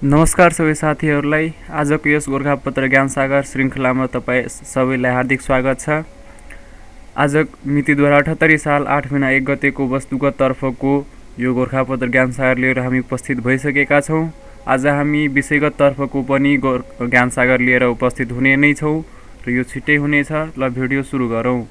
नमस्कार सबै साथीहरूलाई। आजको यस गोरखापत्र ज्ञानसागर श्रृङ्खलामा तपाईँ सबैलाई हार्दिक स्वागत छ। आज मिति 2078 साल 8 महिना 1 गतेको वस्तुगत तर्फको यो गोरखापत्र ज्ञानसागर लिएर हामी उपस्थित भइसकेका छौँ। आज हामी विषयगत तर्फको पनि ज्ञानसागर लिएर उपस्थित हुने नै छौँ र यो छिट्टै हुनेछ। ल भिडियो सुरु गरौँ।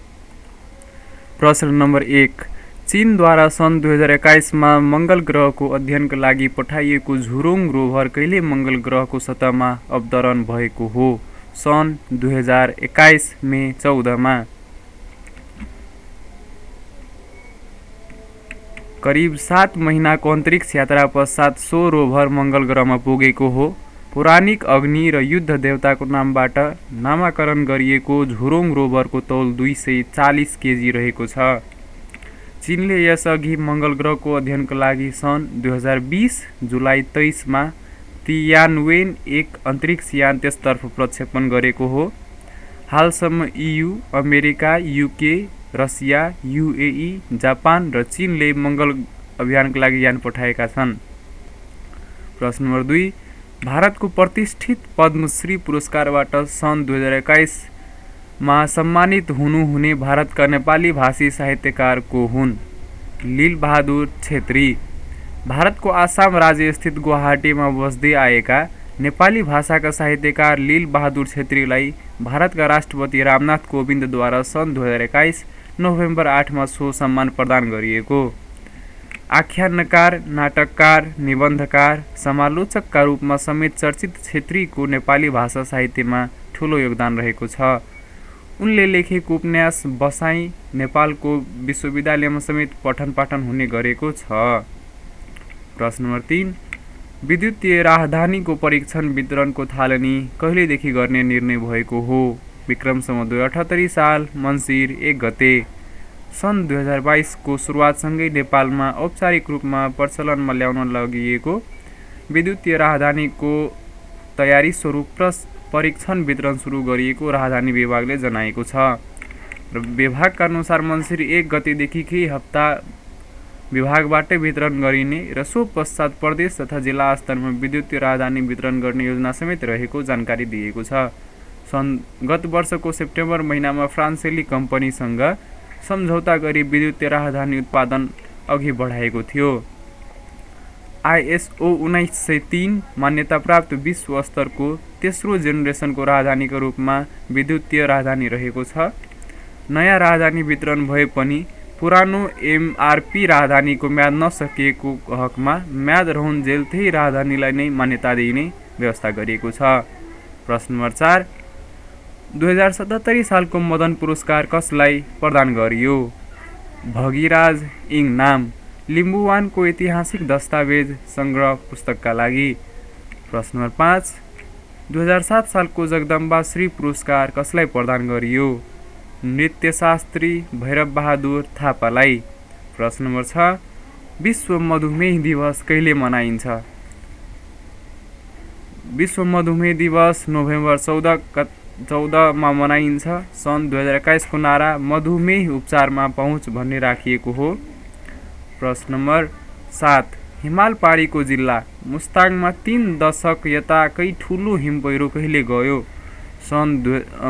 प्रश्न नम्बर 1। चीनद्वारा सन् 2021 मा मंगल ग्रहको अध्ययनका लागि पठाइएको झुरोङ रोभर कहिले मंगल ग्रहको सतहमा अवतरण भएको हो? सन् 2021 मे 14 मा। करिब 7 महिनाको अन्तरिक्ष यात्रा पश्चात सो रोभर मंगल ग्रहमा पुगेको हो। पौराणिक अग्नि र युद्ध देवताको नामबाट नामाकरण गरिएको झुरोङ रोभरको तौल 240 केजी रहेको छ। चीनले यसअघि मंगल ग्रहको अध्ययनका लागि सन् 2020 जुलाई 23 मा तियानवेन 1 अन्तरिक्ष यान त्यसतर्फ प्रक्षेपण गरेको हो। हालसम्म EU, America, UK, Russia, UAE, Japan र चीनले मंगल अभियानका लागि यान पठाएका छन्। प्रश्न नम्बर 2। भारतको प्रतिष्ठित पद्मश्री पुरस्कारबाट सन् 2021 मा सम्मानित हुनुहुने भारतका नेपाली भाषी साहित्यकार को हुन्? लील बहादुर छेत्री। भारतको आसाम राज्य स्थित गुवाहाटीमा बस्दै आएका नेपाली भाषाका साहित्यकार लील बहादुर छेत्रीलाई भारतका राष्ट्रपति रामनाथ कोविन्दद्वारा सन् 2021 नोभेम्बर 8 मा सो सम्मान प्रदान गरिएको। आख्यानकार, नाटककार, निबन्धकार, समालोचकका रूपमा समेत चर्चित छेत्रीको नेपाली भाषा साहित्यमा ठूलो योगदान रहेको छ। उनले लेखेको उपन्यास बसाई नेपालको विश्वविद्यालयमा समेत पठन पाठन हुने गरेको छ। प्रश्न नम्बर 3। विद्युतीय राजधानीको परीक्षण वितरणको थालनी कहिलेदेखि गर्ने निर्णय भएको हो? विक्रम सम्वत 2078 साल मङ्सिर 1 गते। सन् 2022 को सुरुवातसँगै नेपालमा औपचारिक रूपमा प्रचलनमा ल्याउन लगिएको विद्युतीय राजधानीको तयारी स्वरूप परीक्षण वितरण सुरु गरिएको राजधानी विभागले जनाएको छ। र विभागका अनुसार मङ्सिर 1 गतेदेखि केही हप्ता विभागबाटै वितरण गरिने र सो पश्चात प्रदेश तथा जिल्ला स्तरमा विद्युतीय राजधानी वितरण गर्ने योजना समेत रहेको जानकारी दिएको छ। गत वर्षको सेप्टेम्बर महिनामा फ्रान्सेली कम्पनीसँग सम्झौता गरी विद्युतीय राजधानी उत्पादन अघि बढाएको थियो। ISO 1903 मान्यता प्राप्त विश्व स्तरको तेस्रो जेनेरेसनको राजधानीको रूपमा विद्युतीय राजधानी रहेको छ। नयाँ राजधानी वितरण भए पनि पुरानो MRP राजधानीको म्याद नसकिएको हकमा म्याद रहउन्जेल त्यही राजधानीलाई नै मान्यता दिने व्यवस्था गरिएको छ। प्रश्न नम्बर 4। 2077 सालको मदन पुरस्कार कसलाई प्रदान गरियो? भगिराज इङ नाम, लिम्बुवानको ऐतिहासिक दस्तावेज संग्रह पुस्तकका लागि। प्रश्न नम्बर 5। 2007 सालको जगदम्बा श्री पुरस्कार कसलाई प्रदान गरियो? नृत्यशास्त्री भैरव बहादुर थापालाई। प्रश्न नम्बर 6। विश्व मधुमेह दिवस कहिले मनाइन्छ? विश्व मधुमेह दिवस नोभेम्बर 14 मा मनाइन्छ। सन् 2021 को नारा मधुमेह उपचारमा पहुँच भन्ने राखिएको हो। प्रश्न नम्बर 7। हिमाल पारीको जिल्ला मुस्ताङमा 3 दशक यताकै ठुलो हिमपहिरो कहिले गयो? सन्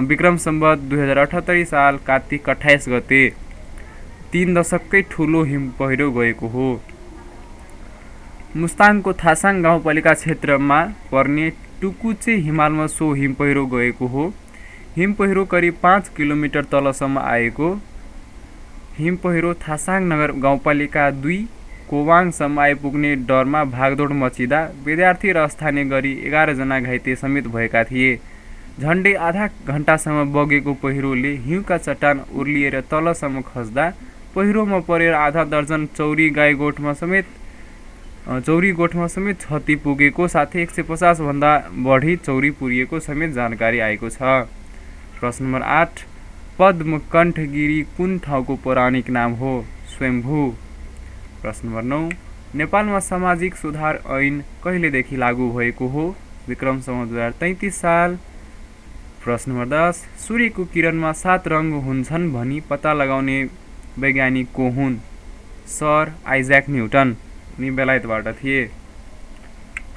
विक्रम सम्वत 2078 साल कार्तिक 28 गते 3 दशककै ठुलो हिमपहिरो गएको हो। मुस्ताङको थासाङ गाउँपालिका क्षेत्रमा पर्ने टुकुचे हिमालमा सो हिमपहिरो गएको हो। हिमपहिरो करिब 5 किलोमिटर तलसम्म आएको हिमपहिरो थासाङ नगर गाउँपालिका 2 कोवाङसम्म आइपुग्ने डरमा भागदौड मचिँदा विद्यार्थी र स्थानीय गरी 11 जना घाइते समेत भएका थिए। झन्डै आधा घण्टासम्म बगेको पहिरोले हिउँका चट्टान उर्लिएर तलसम्म खस्दा पहिरोमा परेर आधा दर्जन चौरी गोठमा समेत क्षति पुगेको साथै 150 भन्दा बढी चौरी पुरिएको समेत जानकारी आएको छ। प्रश्न नम्बर 8। पद्मकण्ठगिरी कुन ठाउँको पौराणिक नाम हो? स्वयम्भू। प्रश्न नम्बर 9। नेपालमा सामाजिक सुधार ऐन कहिलेदेखि लागू भएको हो? विक्रम सम्वत 2033 साल। प्रश्न नम्बर 10। सूर्यको किरणमा 7 रंग हुन्छन् भनी पत्ता लगाउने वैज्ञानिक को हुन्? Sir Isaac Newton. नि बेलायतबाट थिए।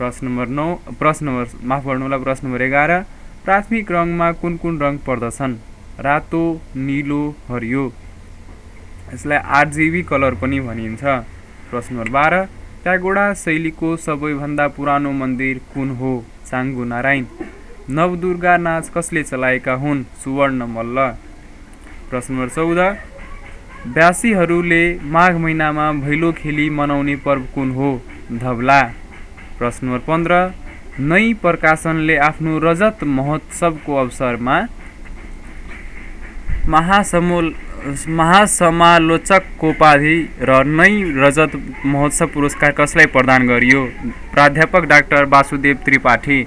प्रश्न नम्बर 11 प्राथमिक रङमा कुन कुन रङ पर्दछन्? रातो, नीलो, हरियो। यसलाई आरजीबी कलर पनि भनिन्छ। प्रश्न नम्बर 12 प्यागोडा शैलीको सबैभन्दा पुरानो मन्दिर कुन हो? चाङ्गु नारायण। नवदुर्गा नाच कसले चलाएका हुन्? सुवर्ण मल्ल। प्रश्न नम्बर 14 व्यासीहरूले माघ महिनामा भैलो खेली मनाउने पर्व कुन हो? धवला। प्रश्न नम्बर 15 नै प्रकाशनले आफ्नो रजत महोत्सवको अवसरमा महासमालोचकको उपाधि र नै रजत महोत्सव पुरस्कार कसलाई प्रदान गरियो? प्राध्यापक डाक्टर वासुदेव त्रिपाठी।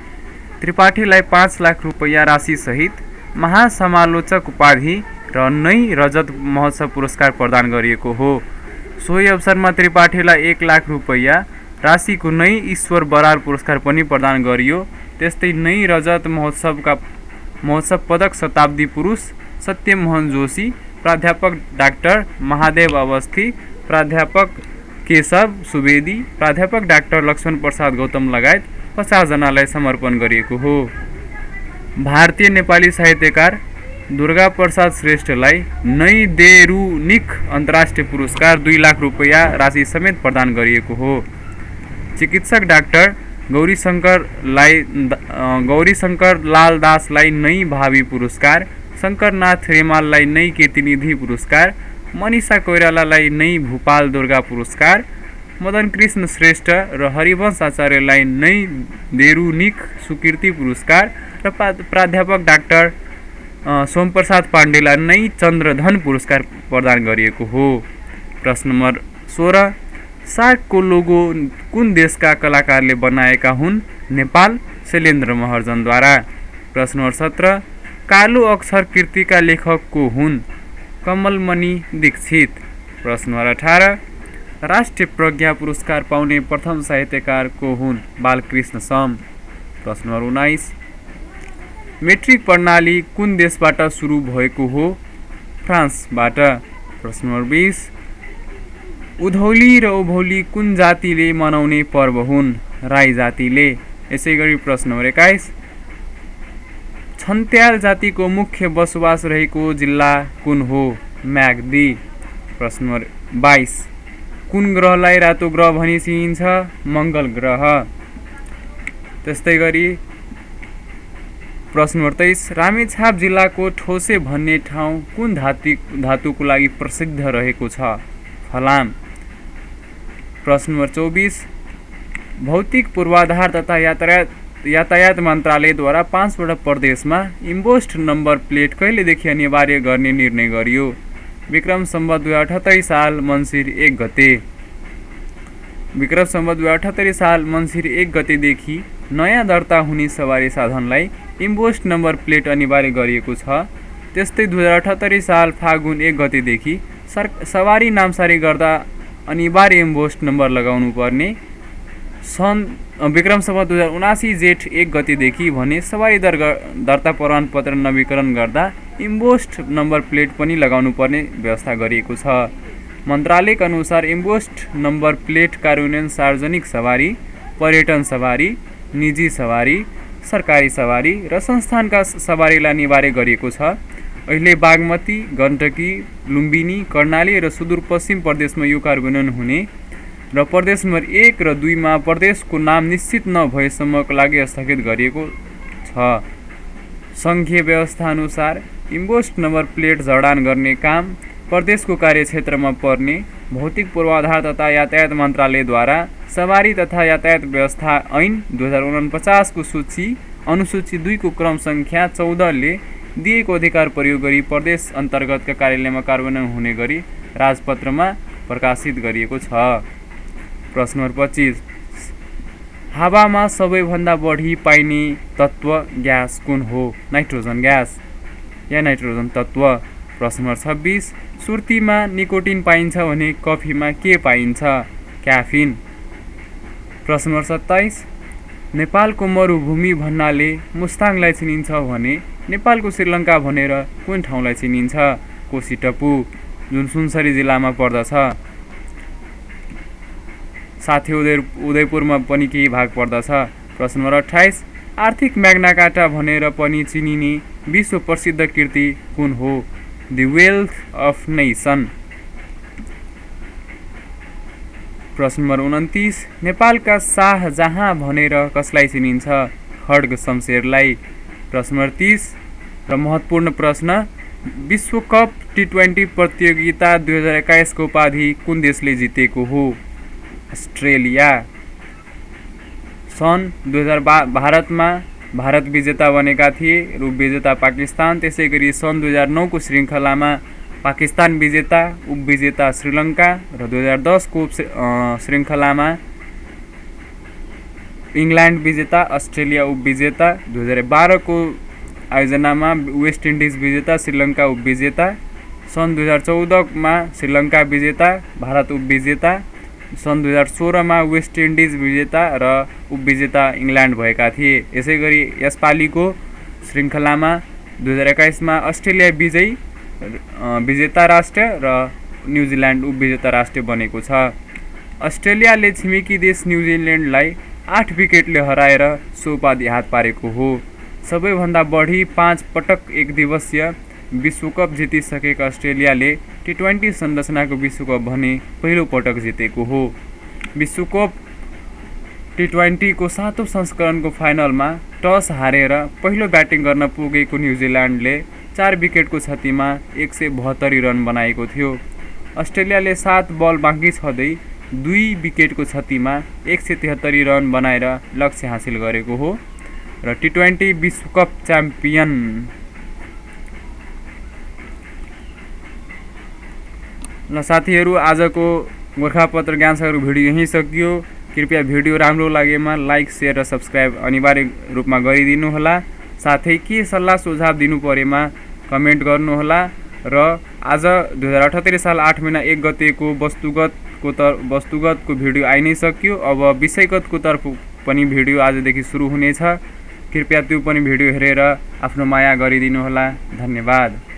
त्रिपाठीलाई 5 लाख रुपैयाँ राशिसहित महासमालोचक उपाधि र नै रजत महोत्सव पुरस्कार प्रदान गरिएको हो। सोही अवसरमा त्रिपाठीलाई 1 लाख रुपैयाँ राशिको नै ईश्वर बराल पुरस्कार पनि प्रदान गरियो। त्यस्तै नै रजत महोत्सव पदक शताब्दी पुरुष सत्यमोहन जोशी, प्राध्यापक डाक्टर महादेव अवस्थी, प्राध्यापक केशव सुवेदी, प्राध्यापक डाक्टर लक्ष्मण प्रसाद गौतम लगायत 50 जनालाई समर्पण गरिएको हो। भारतीय नेपाली साहित्यकार दुर्गा प्रसाद श्रेष्ठलाई नै देरुनिक अन्तर्राष्ट्रिय पुरस्कार 2 लाख रुपैयाँ राशि समेत प्रदान गरिएको हो। चिकित्सक डाक्टर गौरीशङ्कर लाल दासलाई नै भावी पुरस्कार, शङ्करनाथ रेमाललाई नै कीर्तिनिधि पुरस्कार, मनिषा कोइरालालाई नै भूपाल दुर्गा पुरस्कार, मदन कृष्ण श्रेष्ठ र हरिवंश आचार्यलाई नै देरुनिक सुकीर्ति पुरस्कार र प्राध्यापक डाक्टर सोमप्रसाद पाण्डेलाई नै चन्द्रधन पुरस्कार प्रदान गरिएको हो। प्रश्न नम्बर 16 सार्कको लोगो कुन देशका कलाकारले बनाएका हुन्? नेपाल, शैलेन्द्र महर्जनद्वारा। प्रश्न नम्बर 17 कालो अक्षर कृतिका लेखक को हुन्? कमलमणि दीक्षित। प्रश्न नम्बर 18 राष्ट्रिय प्रज्ञा पुरस्कार पाउने प्रथम साहित्यकार को हुन्? बालकृष्ण सम। प्रश्न नम्बर 19 मेट्रिक प्रणाली कुन देशबाट सुरु भएको हो? फ्रान्सबाट। प्रश्न नम्बर 20 उधौली र उभौली कुन जातिले मनाउने पर्व हुन्? राई जातिले। यसैगरी प्रश्न नम्बर 21 छन्त्याल जातिको मुख्य बसोबास रहेको जिल्ला कुन हो? म्याग्दी। प्रश्न नम्बर 22 कुन ग्रहलाई रातो ग्रह भनी चिनिन्छ? मङ्गल ग्रह। त्यस्तै गरी प्रश्न नम्बर 23 रामेछाप जिल्लाको ठोसे भन्ने ठाउँ कुन धातुको लागि प्रसिद्ध रहेको छ? फलाम। प्रश्न नम्बर 24 भौतिक पूर्वाधार तथा यातायात मन्त्रालयद्वारा 5 वटा प्रदेशमा इम्पोस्ट नम्बर प्लेट कहिलेदेखि अनिवार्य गर्ने निर्णय गरियो? विक्रम सम्वत 2078 साल मङ्सिर 1 गते। विक्रम सम्वत 2078 साल मङ्सिर 1 गतेदेखि नयाँ दर्ता हुने सवारी साधनलाई इम्पोस्ट नम्बर प्लेट अनिवार्य गरिएको छ। त्यस्तै 2078 साल फागुन 1 गतेदेखि सवारी नामसारी गर्दा अनिवार्य इम्पोस्ट नम्बर लगाउनु पर्ने। विक्रम सम्वत 2079 जेठ 1 गतेदेखि भने सवारी दर्ता प्रमाणपत्र नवीकरण गर्दा इम्पोस्ट नम्बर प्लेट पनि लगाउनु पर्ने व्यवस्था गरिएको छ। मन्त्रालयका अनुसार इम्पोस्ट नम्बर प्लेट कार्यान्वयन सार्वजनिक सवारी, पर्यटन सवारी, निजी सवारी, सरकारी सवारी र संस्थानका सवारीलाई अनिवार्य गरिएको छ। अहिले बागमती, गण्डकी, लुम्बिनी, कर्णाली र सुदूरपश्चिम प्रदेशमा यो कार्यान्वयन हुने र प्रदेश नम्बर 1 र 2 मा प्रदेशको नाम निश्चित नभएसम्मको लागि स्थगित गरिएको छ। सङ्घीय व्यवस्था अनुसार इम्पोस्ट नम्बर प्लेट जडान गर्ने काम प्रदेशको कार्यक्षेत्रमा पर्ने भौतिक पूर्वाधार तथा यातायात मन्त्रालयद्वारा सवारी तथा यातायात व्यवस्था ऐन 2049 को अनुसूची 2 को क्रम सङ्ख्या 14 ले दिएको अधिकार प्रयोग गरी प्रदेश अन्तर्गतका कार्यालयमा कार्यान्वयन हुने गरी राजपत्रमा प्रकाशित गरिएको छ। प्रश्न नम्बर 25 हावामा सबैभन्दा बढी पाइने तत्त्व ग्यास कुन हो? नाइट्रोजन ग्यास या नाइट्रोजन तत्त्व। प्रश्न नम्बर 26 सुर्तीमा निकोटिन पाइन्छ भने कफीमा के पाइन्छ? क्याफिन। प्रश्न नम्बर 27 नेपालको मरुभूमि भन्नाले मुस्ताङलाई चिनिन्छ भने नेपालको श्रीलङ्का भनेर कुन ठाउँलाई चिनिन्छ? कोसीटपु, जुन सुनसरी जिल्लामा पर्दछ। साथै उदयपुरमा पनि केही भाग पर्दछ। प्रश्न नम्बर 28 आर्थिक म्याग्ना कार्टा भनेर पनि चिनिने विश्व प्रसिद्ध कृति कुन हो? The wealth of nation. प्रश्न नम्बर 29 नेपालका शाहजहाँ भनेर कसलाई चिनिन्छ? खड्ग शमशेरलाई। प्रश्न नम्बर 30 र महत्त्वपूर्ण प्रश्न विश्वकप टी20 प्रतियोगिता 2021 को उपाधि कुन देशले जितेको हो? अस्ट्रेलिया। सन् 2012 मा भारत विजेता बनेका थिए र उपविजेता पाकिस्तान। त्यसै गरी सन् 2009 को श्रृङ्खलामा पाकिस्तान विजेता, उपविजेता श्रीलङ्का र 2010 को श्रृङ्खलामा इङ्ल्यान्ड विजेता, अस्ट्रेलिया उपविजेता। 2012 को आयोजनामा वेस्ट इन्डिज विजेता, श्रीलङ्का उपविजेता। सन् 2014 मा श्रीलङ्का विजेता, भारत उपविजेता। सन् 2016 मा वेस्ट इन्डिज विजेता र उपविजेता इङ्ल्यान्ड भएका थिए। यसै गरी यसपालिको श्रृङ्खलामा 2021 मा अस्ट्रेलिया विजेता राष्ट्र र न्युजिल्यान्ड उपविजेता राष्ट्र बनेको छ। अस्ट्रेलियाले छिमेकी देश न्युजिल्यान्डलाई 8 विकेटले हराएर सो उपाधि हात पारेको हो। सबैभन्दा बढी 5 पटक एक दिवसीय विश्वकप जितिसकेका अस्ट्रेलियाले टी20 संरचनाको विश्वकप भने पहिलो पटक जितेको हो। विश्वकप टी20 को 7औं संस्करणको फाइनलमा टस हारेर पहिलो ब्याटिङ गर्न पुगेको न्युजिल्यान्डले 4 विकेटको क्षतिमा 172 रन बनाएको थियो। अस्ट्रेलियाले 7 बल बाँकी छँदै 2 विकेटको क्षतिमा 173 रन बनाएर लक्ष्य हासिल गरेको हो र टी20 विश्वकप च्याम्पियन। ल साथीहरू, आजको गोर्खापत्र ज्ञानसागर भिडियो यहीँ सकियो। कृपया भिडियो राम्रो लागेमा लाइक, शेयर र सब्स्क्राइब अनिवार्य रूपमा गरिदिनु होला। साथै के सल्लाह सुझाव दिनु परेमा कमेन्ट गर्नुहोला। र आज 2078 साल 8 महिना 1 गतेको वस्तुगतको भिडियो आइ नै सक्यो। अब विषयगतको तर्फ पनि भिडियो आजदेखि सुरु हुनेछ। कृपया त्यो पनि भिडियो हेरेर आफ्नो माया गरिदिनु होला। धन्यवाद।